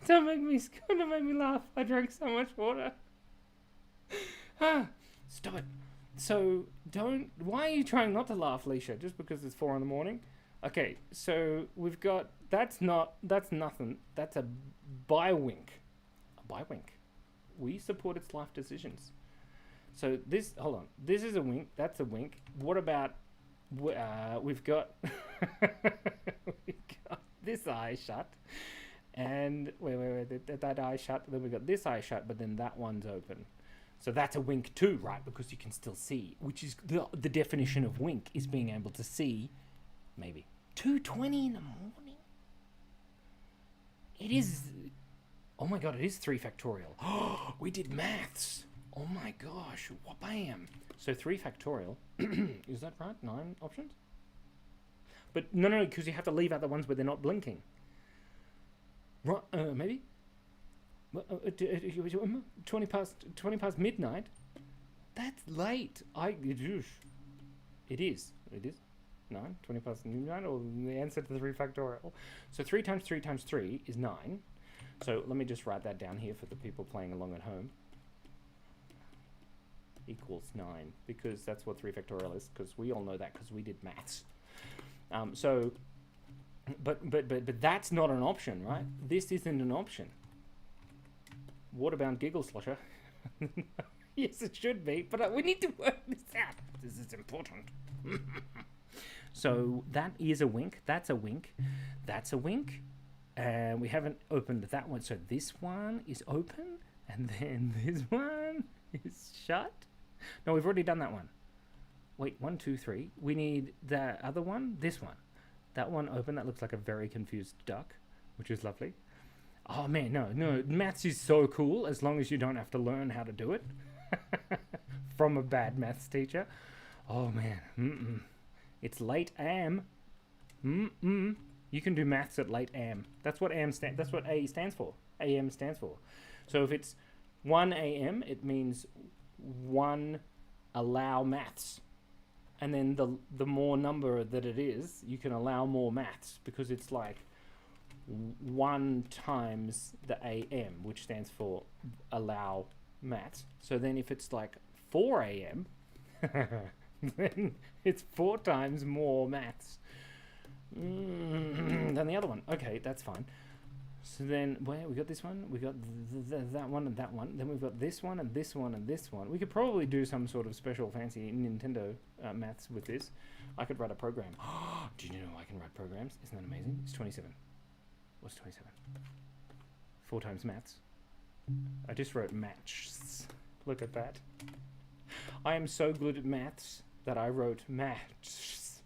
Don't make me laugh. I drank so much water. Stop it. So why are you trying not to laugh, Leisha? Just because it's 4 a.m? Okay, so we've got, that's nothing. That's a bi-wink. A bi-wink. We support its life decisions. So hold on. This is a wink. That's a wink. What about, we've got this eye shut. And wait, that eye shut. Then we've got this eye shut, but then that one's open. So that's a wink too, right? Because you can still see, which is the definition of wink is being able to see. Maybe 2:20 in the morning. It is. Oh my god, it is 3 factorial. Oh, we did maths. Oh my gosh, wha-bam. So 3 factorial, is that right? 9 options? But no, because you have to leave out the ones where they're not blinking. Right, maybe? 20 past midnight? That's late. It is. 9, 20 past midnight, or the answer to 3 factorial. So 3 times 3 times 3 is 9. So let me just write that down here for the people playing along at home. Equals 9, because that's what 3 factorial is, because we all know that because we did maths. But that's not an option, right? This isn't an option. Waterbound giggle slosher. Yes, it should be, but we need to work this out. This is important. So that is a wink. That's a wink. That's a wink. And we haven't opened that one. So this one is open, and then this one is shut. No, we've already done that one. Wait, 1, 2, 3. We need the other one. This one. That one open. That looks like a very confused duck, which is lovely. Oh man, no. Maths is so cool as long as you don't have to learn how to do it from a bad maths teacher. Oh man. It's late am. You can do maths at late am. That's what that's what A stands for. AM stands for. So if it's 1 AM, it means 1 allow maths. And then the more number that it is, you can allow more maths, because it's like 1 times the AM, which stands for allow maths. So then if it's like 4 AM, then it's 4 times more maths than the other one. Okay, that's fine. So then, where we got this one, we got that one and that one. Then we've got this one and this one and this one. We could probably do some sort of special fancy Nintendo maths with this. I could write a program. Do you know I can write programs? Isn't that amazing? It's 27. What's 27? 4 times maths. I just wrote matches. Look at that. I am so good at maths that I wrote matches.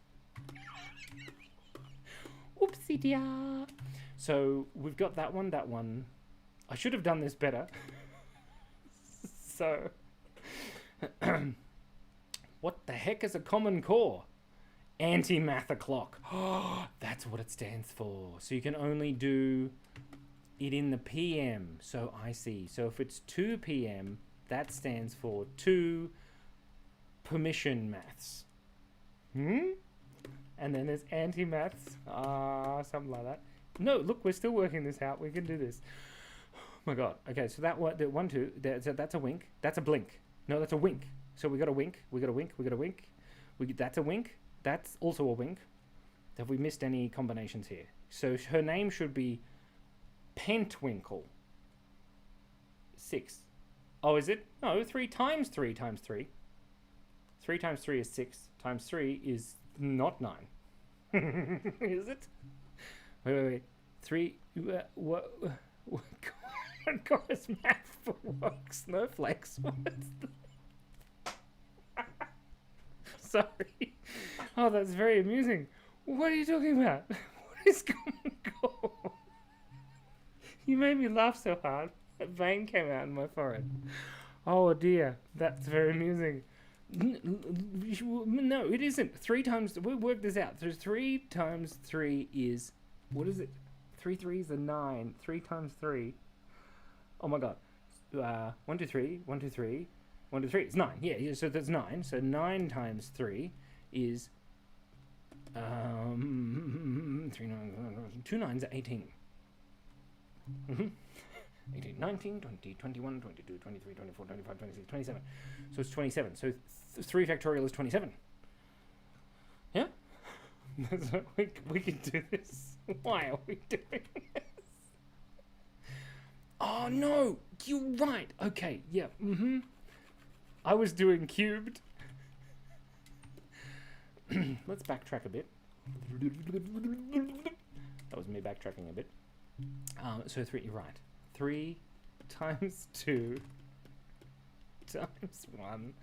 Oopsie dear. So we've got that one. I should have done this better. So, what the heck is a common core? Anti-math o'clock. Oh, that's what it stands for. So you can only do it in the PM. So I see. So if it's 2 PM, that stands for 2 permission maths. And then there's anti-maths. Something like that. No, look, we're still working this out. We can do this. Oh my god. Okay, so that one, 1, 2, that's a wink. That's a blink. No, that's a wink. So we got a wink. We got a wink. We got a wink. That's a wink. That's also a wink. Have we missed any combinations here? So her name should be Pentwinkle. 6. Oh, is it? No, 3 times 3 times 3. 3 times 3 is 6. Times 3 is not 9. Is it? Wait. 3. What? Chorus math for woke snowflakes. What's that? Sorry. Oh, that's very amusing. What are you talking about? What is going on? You made me laugh so hard. A vein came out in my forehead. Oh dear, that's very amusing. No, it isn't. 3 times... We'll work this out. So 3 times 3 is... What is it? 3 3s are 9. 3 times 3... Oh my god. 1, 2, 3. 1, 2, 3. 1, 2, 3. It's 9. Yeah, so that's 9. So 9 times 3 is... 3 9... 2 9s are 18. 18, 19, 20, 21, 22, 23, 24, 25, 26, 27. So it's 27. So 3 factorial is 27. Yeah? That's what we can do this. Why are we doing this? Oh no! You're right! Okay, yeah, I was doing cubed. Let's backtrack a bit. That was me backtracking a bit. So 3, you're right. 3 times 2 times 1.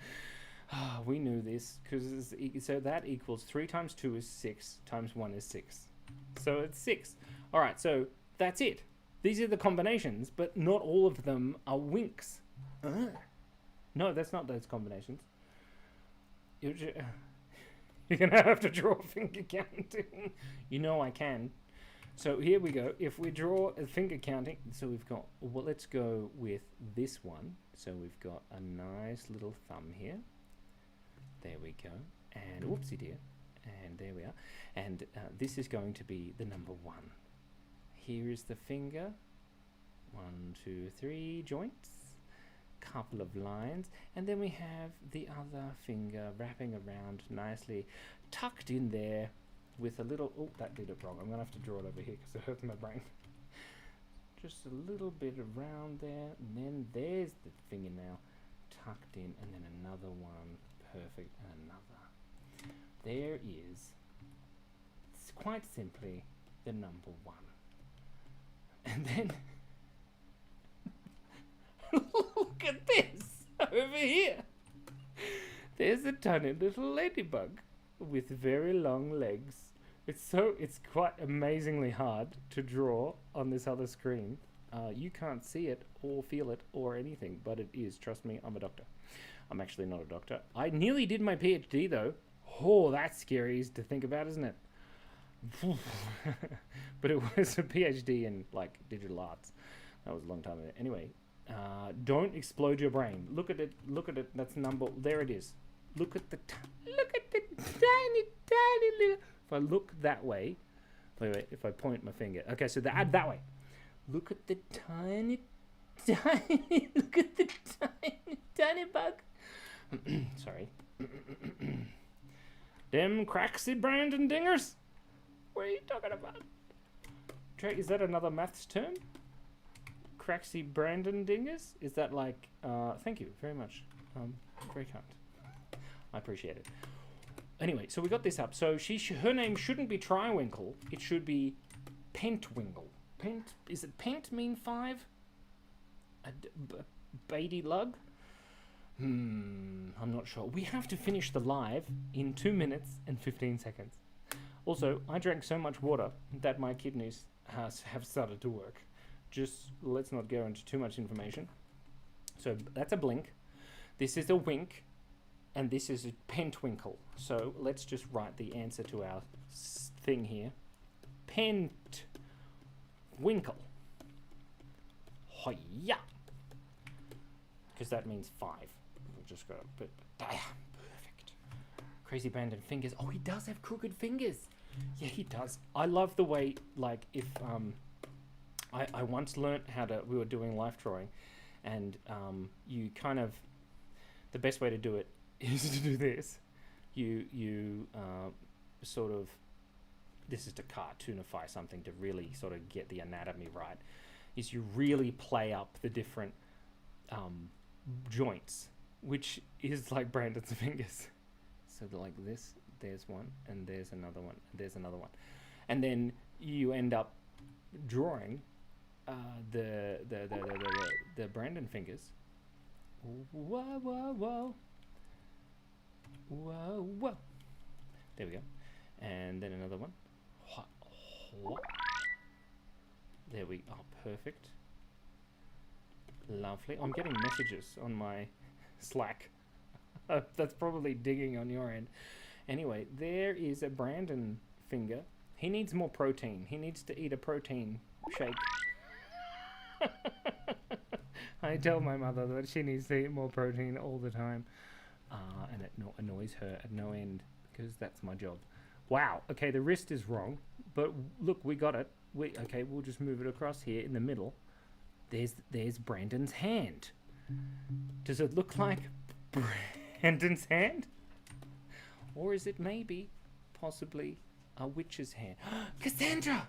We knew this, because so that equals 3 times 2 is 6, times 1 is 6. So it's 6. Alright, so that's it. These are the combinations, but not all of them are winks. No, that's not those combinations. You're gonna have to draw finger counting. You know I can. So here we go. If we draw a finger counting, so we've got, well, let's go with this one. So we've got a nice little thumb here. There we go. And whoopsie dear. And there we are. And this is going to be the number 1. Here is the finger. 1, 2, 3 joints. Couple of lines. And then we have the other finger wrapping around nicely, tucked in there with a little, oh, that did it wrong. I'm going to have to draw it over here because it hurts my brain. Just a little bit around there. And then there's the fingernail tucked in. And then another one. Perfect. And another. There is, it's quite simply, the number 1. And then, look at this over here. There's a tiny little ladybug with very long legs. It's quite amazingly hard to draw on this other screen. You can't see it or feel it or anything, but it is. Trust me, I'm a doctor. I'm actually not a doctor. I nearly did my PhD though. Oh, that's scary to think about, isn't it? But it was a PhD in like digital arts. That was a long time ago. Anyway, don't explode your brain. Look at it. Look at it. That's number. There it is. Look at the tiny little. If I look that way, wait. If I point my finger. Okay, so that way. Look at the tiny. Look at the tiny bug. Sorry. Them cracksy Brandon dingers? What are you talking about? Trey, is that another maths term? Cracksy Brandon dingers? Is that like, thank you very much. Very kind. I appreciate it. Anyway, so we got this up. So her name shouldn't be Triwinkle. It should be Pentwinkle. Is it Pent mean 5? Beatty lug? I'm not sure. We have to finish the live in 2 minutes and 15 seconds. Also, I drank so much water that my kidneys have started to work. Just let's not go into too much information. So that's a blink. This is a wink. And this is a Pentwinkle. So let's just write the answer to our thing here. Pentwinkle. Hoya. Because that means 5. We'll just go, but perfect. Crazy Brandon fingers. Oh, he does have crooked fingers. Yeah, he does. I love the way, like, if I once learnt how to. We were doing life drawing, and you kind of, the best way to do it is to do this. You sort of, this is to cartoonify something to really sort of get the anatomy right. Is you really play up the different joints, which is like Brandon's fingers. So like this, there's one, and there's another one, and there's another one, and then you end up drawing the Brandon fingers. Whoa, whoa, whoa, whoa, whoa. There we go, and then another one. There we. Oh, perfect. Lovely. I'm getting messages on my Slack. That's probably digging on your end. Anyway, there is a Brandon finger. He needs more protein. He needs to eat a protein shake. I tell my mother that she needs to eat more protein all the time. And it annoys her at no end because that's my job. Wow. Okay, the wrist is wrong. But look, we got it. Okay, we'll just move it across here in the middle. There's Brandon's hand. Does it look like Brandon's hand? Or is it maybe, possibly, a witch's hand? Cassandra!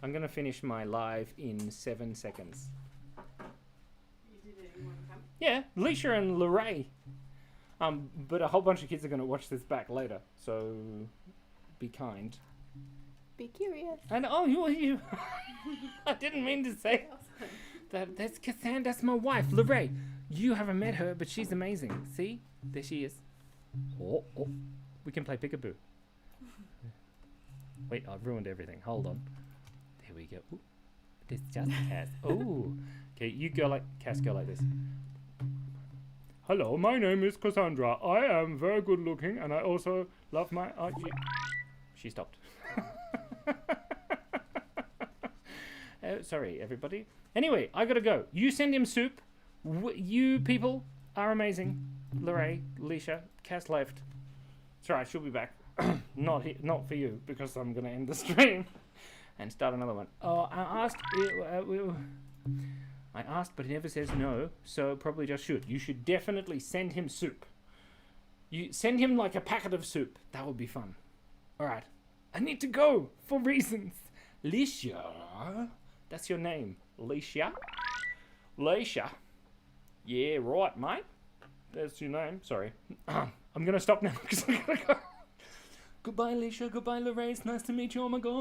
I'm going to finish my live in 7 seconds. You want to come? Yeah, Leisha and Lorraine. But a whole bunch of kids are going to watch this back later, so be kind. Be curious. And you I didn't mean to say that. That's Cassandra. That's my wife, Lorraine. You haven't met her, but she's amazing. See, there she is. Oh, we can play peekaboo. Wait, I've ruined everything. Hold on. Here we go. Ooh, it's just Cass. Oh, okay. You go like Cass. Go like this. Hello, my name is Cassandra. I am very good looking, and I also love my. She stopped. Sorry, everybody. Anyway, I gotta go. You send him soup. You people are amazing. Lorraine, Alicia, Cass left. It's alright. She'll be back. Not for you, because I'm gonna end the stream and start another one. Oh, I asked, but he never says no, so probably just should. You should definitely send him soup. You send him like a packet of soup. That would be fun. Alright. I need to go for reasons. Licia. That's your name. Licia. Licia. Yeah, right, mate. That's your name. Sorry. I'm going to stop now because I got to go. Goodbye, Licia. Goodbye, Lorraine. Nice to meet you. Oh my god.